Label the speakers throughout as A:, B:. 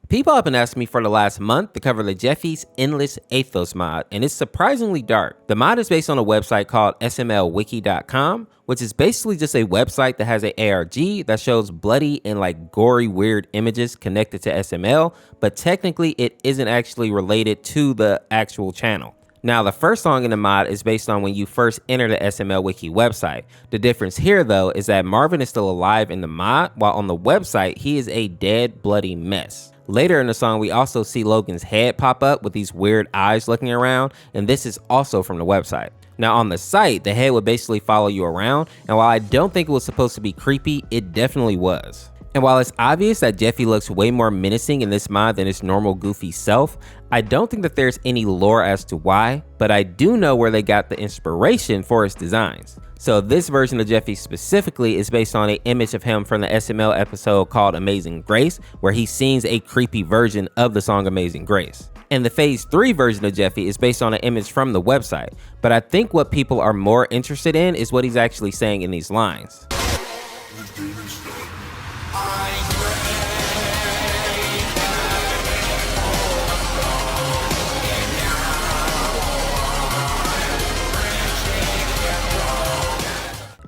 A: People have been asking me for the last month to cover the Jeffy's Endless Aethos mod, and it's surprisingly dark. The mod is based on a website called SMLwiki.com, which is basically just a website that has an ARG that shows bloody and like gory weird images connected to SML, but technically it isn't actually related to the actual channel. Now, the first song in the mod is based on when you first enter the SML Wiki website. The difference here, though, is that Marvin is still alive in the mod, while on the website, he is a dead, bloody mess. Later in the song, we also see Logan's head pop up with these weird eyes looking around, and this is also from the website. Now, on the site, the head would basically follow you around, and while I don't think it was supposed to be creepy, it definitely was. And while it's obvious that Jeffy looks way more menacing in this mod than his normal goofy self, I don't think that there's any lore as to why, but I do know where they got the inspiration for his designs. So this version of Jeffy specifically is based on an image of him from the SML episode called Amazing Grace, where he sings a creepy version of the song Amazing Grace. And the Phase 3 version of Jeffy is based on an image from the website, but I think what people are more interested in is what he's actually saying in these lines.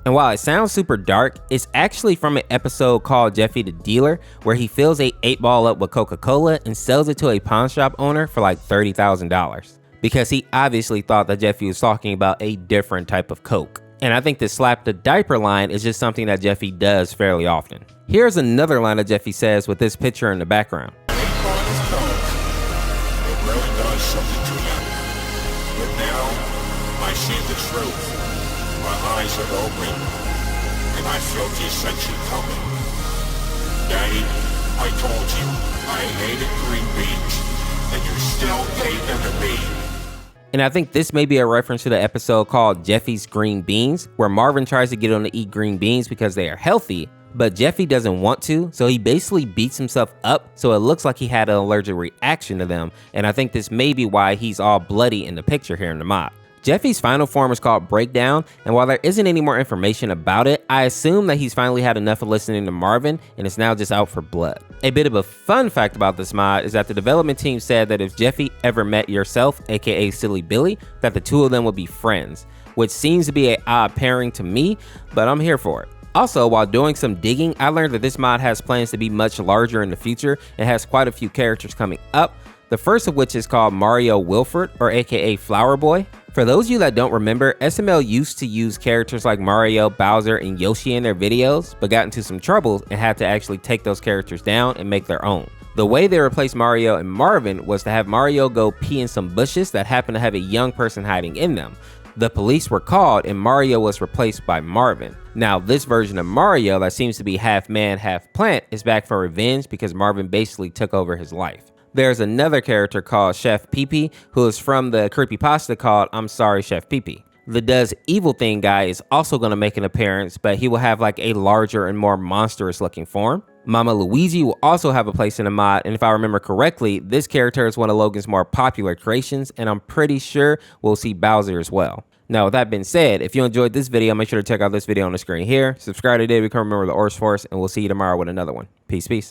A: And while it sounds super dark, it's actually from an episode called Jeffy the Dealer, where he fills a 8-ball up with Coca-Cola and sells it to a pawn shop owner for like $30,000. Because he obviously thought that Jeffy was talking about a different type of Coke. And I think the slap the diaper line is just something that Jeffy does fairly often. Here's another line that Jeffy says with this picture in the background.
B: It really does something to you. But now, I see the truth. My eyes are open, and I feel the ascension coming. Daddy, I told you, I hated green beans, and you still hate them to me.
A: And I think this may be a reference to the episode called Jeffy's Green Beans, where Marvin tries to get him to eat green beans because they are healthy, but Jeffy doesn't want to, so he basically beats himself up so it looks like he had an allergic reaction to them, and I think this may be why he's all bloody in the picture here in the mod. Jeffy's final form is called Breakdown, and while there isn't any more information about it, I assume that he's finally had enough of listening to Marvin and is now just out for blood. A bit of a fun fact about this mod is that the development team said that if Jeffy ever met yourself, aka Silly Billy, that the two of them would be friends, which seems to be an odd pairing to me, but I'm here for it. Also, while doing some digging, I learned that this mod has plans to be much larger in the future and has quite a few characters coming up, the first of which is called Mario Wilford, or aka Flower Boy. For those of you that don't remember, SML used to use characters like Mario, Bowser, and Yoshi in their videos, but got into some trouble and had to actually take those characters down and make their own. The way they replaced Mario and Marvin was to have Mario go pee in some bushes that happened to have a young person hiding in them. The police were called and Mario was replaced by Marvin. Now, this version of Mario that seems to be half man, half plant is back for revenge because Marvin basically took over his life. There's another character called Chef Pee-Pee, who is from the creepypasta called I'm Sorry Chef Pee-Pee. The Does Evil Thing guy is also going to make an appearance, but he will have like a larger and more monstrous looking form. Mama Luigi will also have a place in the mod, and if I remember correctly, this character is one of Logan's more popular creations, and I'm pretty sure we'll see Bowser as well. Now, with that being said, if you enjoyed this video, make sure to check out this video on the screen here. Subscribe today to become a member of the Orseofkorse, and we'll see you tomorrow with another one. Peace, peace.